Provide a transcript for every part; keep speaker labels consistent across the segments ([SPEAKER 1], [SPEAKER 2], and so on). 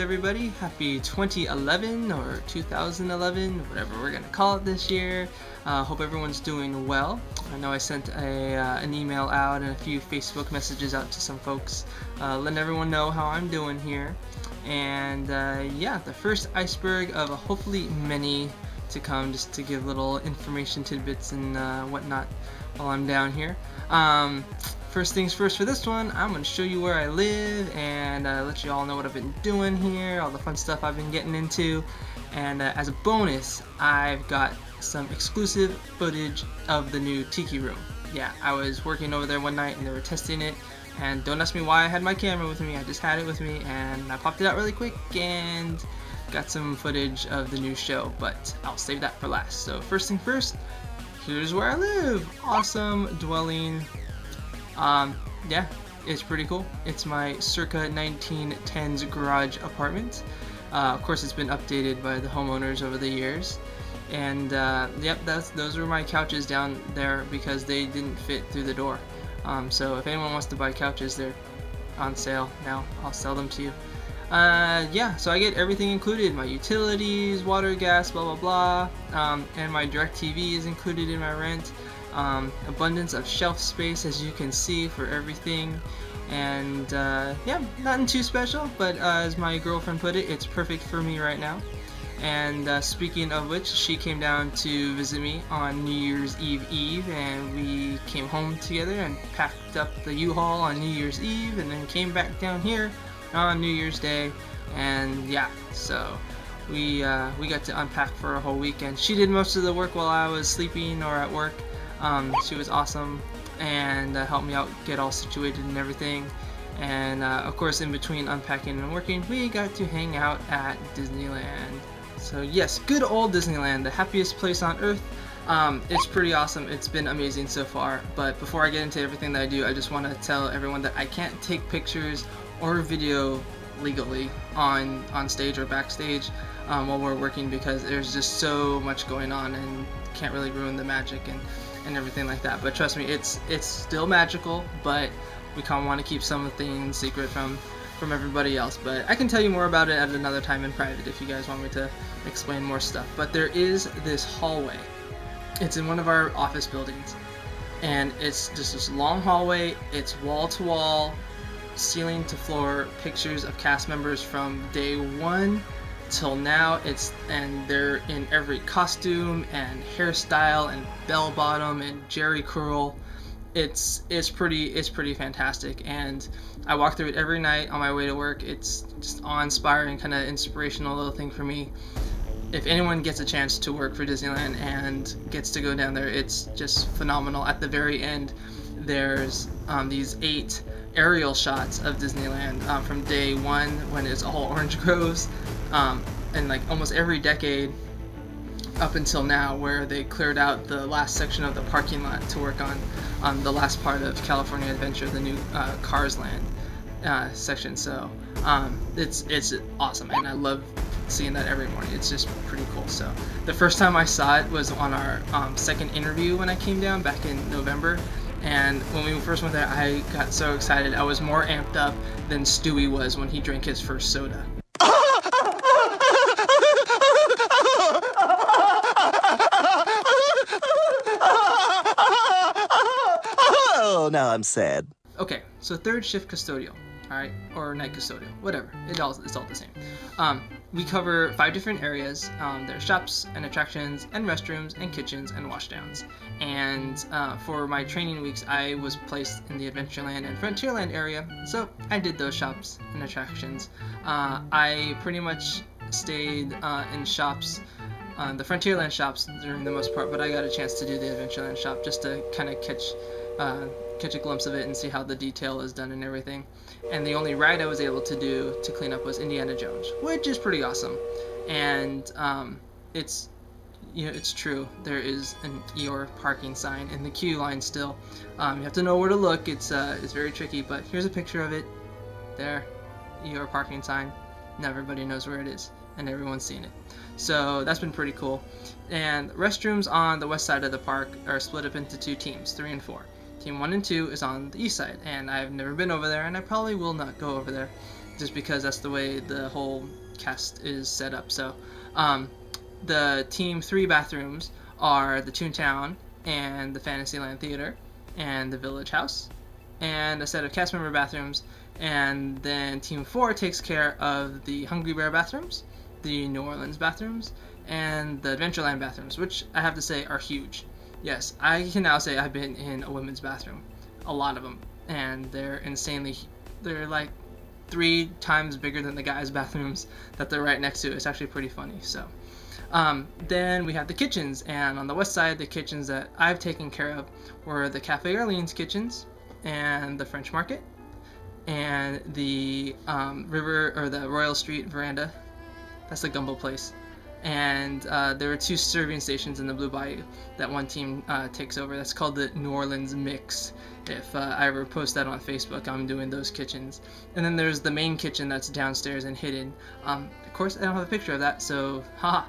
[SPEAKER 1] everybody. Happy 2011 or 2011, whatever we're gonna call it this year. Hope everyone's doing well. I know I sent an email out and a few Facebook messages out to some folks, letting everyone know how I'm doing here. And yeah, the first iceberg of hopefully many to come, just to give little information tidbits and whatnot while I'm down here. First things first for this one, I'm going to show you where I live and let you all know what I've been doing here, all the fun stuff I've been getting into. And as a bonus, I've got some exclusive footage of the new Tiki Room. Yeah, I was working over there one night and they were testing it. And don't ask me why I had my camera with me, I just had it with me and I popped it out really quick and got some footage of the new show, but I'll save that for last. So first thing first, here's where I live. Awesome dwelling. Yeah, it's pretty cool. It's my circa 1910s garage apartment. Of course, it's been updated by the homeowners over the years. And yep, those were my couches down there because they didn't fit through the door. So if anyone wants to buy couches, they're on sale now. I'll sell them to you. Yeah, so I get everything included. My utilities, water, gas, blah, blah, blah. And my DirecTV is included in my rent. Abundance of shelf space, as you can see, for everything. And yeah, nothing too special, but as my girlfriend put it, it's perfect for me right now. And speaking of which, she came down to visit me on New Year's Eve, and we came home together and packed up the U-Haul on New Year's Eve, and then came back down here on New Year's Day. And yeah, so we got to unpack for a whole weekend. She did most of the work while I was sleeping or at work. She was awesome and helped me out get all situated and everything. And of course, in between unpacking and working, we got to hang out at Disneyland. So yes, good old Disneyland, the happiest place on earth. It's pretty awesome. It's been amazing so far. But before I get into everything that I do, I just want to tell everyone that I can't take pictures or video legally on stage or backstage while we're working, because there's just so much going on and can't really ruin the magic and everything like that. But trust me, it's still magical, but we kind of want to keep some things secret from everybody else. But I can tell you more about it at another time in private if you guys want me to explain more stuff. But there is this hallway. It's in one of our office buildings, and it's just this long hallway. It's wall to wall, ceiling to floor, pictures of cast members from day one till now. And they're in every costume and hairstyle and bell bottom and jerry curl. It's pretty fantastic, and I walk through it every night on my way to work. It's just awe-inspiring, kind of inspirational little thing for me. If anyone gets a chance to work for Disneyland and gets to go down there, it's just phenomenal. At the very end, there's these 8 aerial shots of Disneyland from day one, when it's all orange groves, and like almost every decade up until now, where they cleared out the last section of the parking lot to work on the last part of California Adventure, the new Cars Land section. So it's awesome, and I love seeing that every morning. It's just pretty cool. So the first time I saw it was on our second interview when I came down back in November. And when we first went there, I got so excited. I was more amped up than Stewie was when he drank his first soda.
[SPEAKER 2] Oh, now I'm sad.
[SPEAKER 1] Okay, so third shift custodial, alright, or night custodial, whatever. It's all the same. We cover 5 different areas. There's shops and attractions and restrooms and kitchens and washdowns. And for my training weeks, I was placed in the Adventureland and Frontierland area, so I did those shops and attractions. I pretty much stayed in shops, the Frontierland shops during the most part, but I got a chance to do the Adventureland shop just to kind of catch a glimpse of it and see how the detail is done and everything. And the only ride I was able to do to clean up was Indiana Jones, which is pretty awesome. And it's true, there is an Eeyore parking sign in the queue line still. You have to know where to look. It's very tricky, but here's a picture of it. There, Eeyore parking sign. Now everybody knows where it is, and everyone's seen it. So that's been pretty cool. And restrooms on the west side of the park are split up into 2 teams, 3 and 4. Team 1 and 2 is on the east side, and I've never been over there, and I probably will not go over there. just because that's the way the whole cast is set up. So the Team 3 bathrooms are the Toontown and the Fantasyland Theater and the Village House, and a set of cast member bathrooms. And then Team 4 takes care of the Hungry Bear bathrooms, the New Orleans bathrooms, and the Adventureland bathrooms, which I have to say are huge. Yes, I can now say I've been in a women's bathroom, a lot of them, and they're like 3 times bigger than the guys' bathrooms that they're right next to. It's actually pretty funny. So then we have the kitchens, and on the west side, the kitchens that I've taken care of were the Cafe Orleans kitchens and the French Market and the the Royal Street Veranda. That's the gumbo place. And there were 2 serving stations in the Blue Bayou that one team takes over. That's called the New Orleans Mix. If I ever post that on Facebook, I'm doing those kitchens. And then there's the main kitchen that's downstairs and hidden. Of course, I don't have a picture of that, so haha.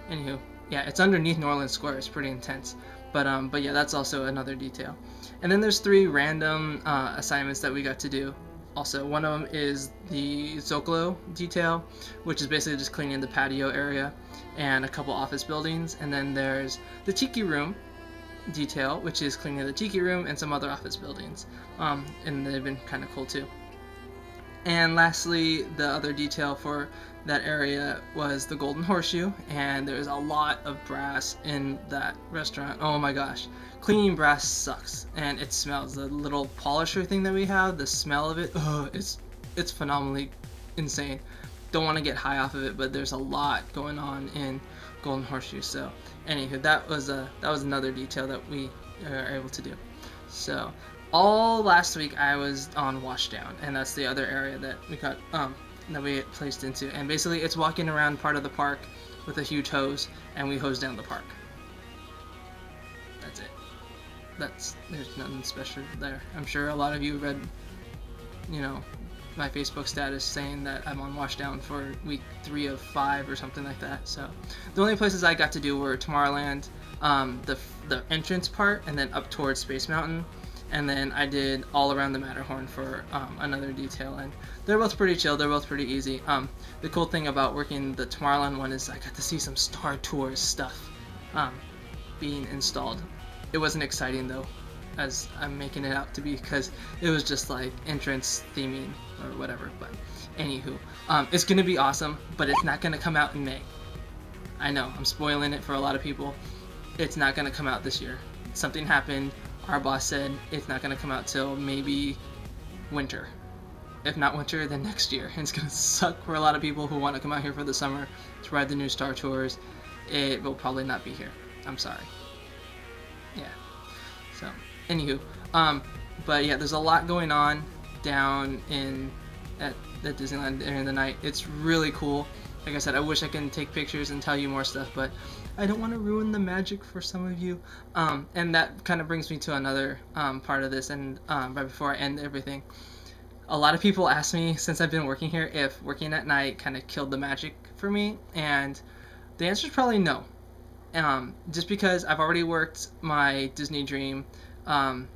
[SPEAKER 1] Anywho, yeah, it's underneath New Orleans Square. It's pretty intense. But yeah, that's also another detail. And then there's 3 random assignments that we got to do. Also, one of them is the Zocalo detail, which is basically just cleaning the patio area and a couple office buildings. And then there's the Room detail, which is cleaning the Tiki Room and some other office buildings. And they've been kind of cool too. And lastly, the other detail for that area was the Golden Horseshoe, and there's a lot of brass in that restaurant. Oh my gosh. Cleaning brass sucks, and it smells. The little polisher thing that we have, the smell of it, it's phenomenally insane. Don't want to get high off of it, but there's a lot going on in Golden Horseshoe. So anywho, that was another detail that we are able to do. So all last week I was on Washdown, and that's the other area that we got that we get placed into. And basically it's walking around part of the park with a huge hose, and we hose down the park. That's it. There's nothing special there. I'm sure a lot of you read, my Facebook status saying that I'm on Washdown for week 3 of 5 or something like that. So the only places I got to do were Tomorrowland, the entrance part, and then up towards Space Mountain, and then I did all around the Matterhorn for another detail, and they're both pretty chill. They're both pretty easy. The cool thing about working the Tomorrowland one is I got to see some Star Tours stuff being installed. It wasn't exciting though, as I'm making it out to be, because it was just like entrance theming or whatever. But anywho, it's gonna be awesome, but it's not gonna come out in May. I know, I'm spoiling it for a lot of people. It's not gonna come out this year. Something happened. Our boss said it's not gonna come out till maybe winter. If not winter, then next year. And it's gonna suck for a lot of people who want to come out here for the summer to ride the new Star Tours. It will probably not be here. I'm sorry. Yeah. So, anywho, but yeah, there's a lot going on down at Disneyland during the night. It's really cool. Like I said, I wish I could take pictures and tell you more stuff, but I don't want to ruin the magic for some of you. And that kind of brings me to another part of this, and right before I end everything. A lot of people ask me, since I've been working here, if working at night kind of killed the magic for me, and the answer is probably no. Just because I've already worked my Disney dream,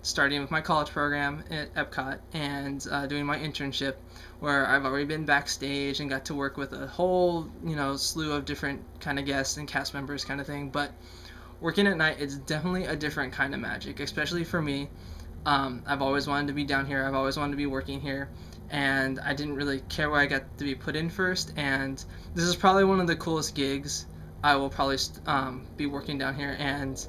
[SPEAKER 1] starting with my college program at Epcot and doing my internship, where I've already been backstage and got to work with a whole, slew of different kind of guests and cast members kind of thing. But working at night, it's definitely a different kind of magic, especially for me. I've always wanted to be down here. I've always wanted to be working here, and I didn't really care where I got to be put in first. And this is probably one of the coolest gigs I will probably be working down here. And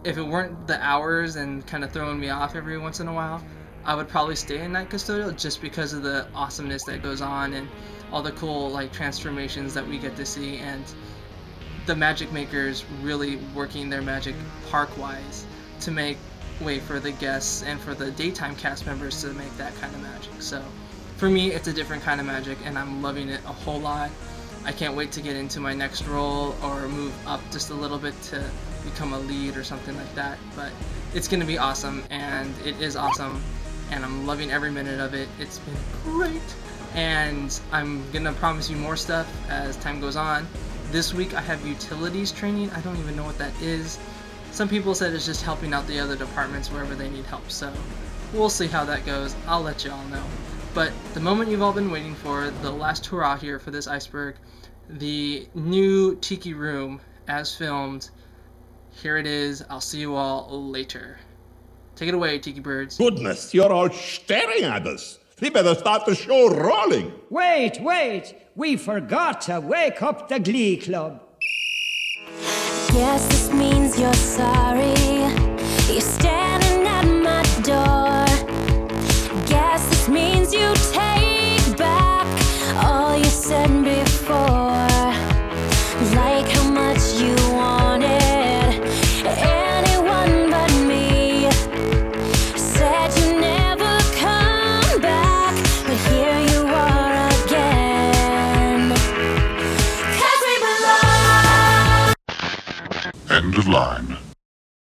[SPEAKER 1] if it weren't the hours and kind of throwing me off every once in a while, I would probably stay in night custodial just because of the awesomeness that goes on and all the cool transformations that we get to see, and the magic makers really working their magic park-wise to make way for the guests and for the daytime cast members to make that kind of magic. So for me, it's a different kind of magic, and I'm loving it a whole lot. I can't wait to get into my next role or move up just a little bit to become a lead or something like that. But it's going to be awesome, and it is awesome, and I'm loving every minute of it. It's been great, and I'm going to promise you more stuff as time goes on. This week I have utilities training. I don't even know what that is. Some people said it's just helping out the other departments wherever they need help, so we'll see how that goes. I'll let you all know. But the moment you've all been waiting for, the last hurrah here for this Iceberg, the new Tiki Room as filmed. Here it is. I'll see you all later. Take it away, Tiki Birds.
[SPEAKER 3] Goodness, you're all staring at us. We better start the show rolling.
[SPEAKER 4] Wait, we forgot to wake up the Glee Club.
[SPEAKER 5] Guess this means you're sorry. You're standing at my door. Guess this means you take back all you said before. Like how much you wanted anyone but me. Said you never come back, but here you are again. 'Cause we belong.
[SPEAKER 6] End of line.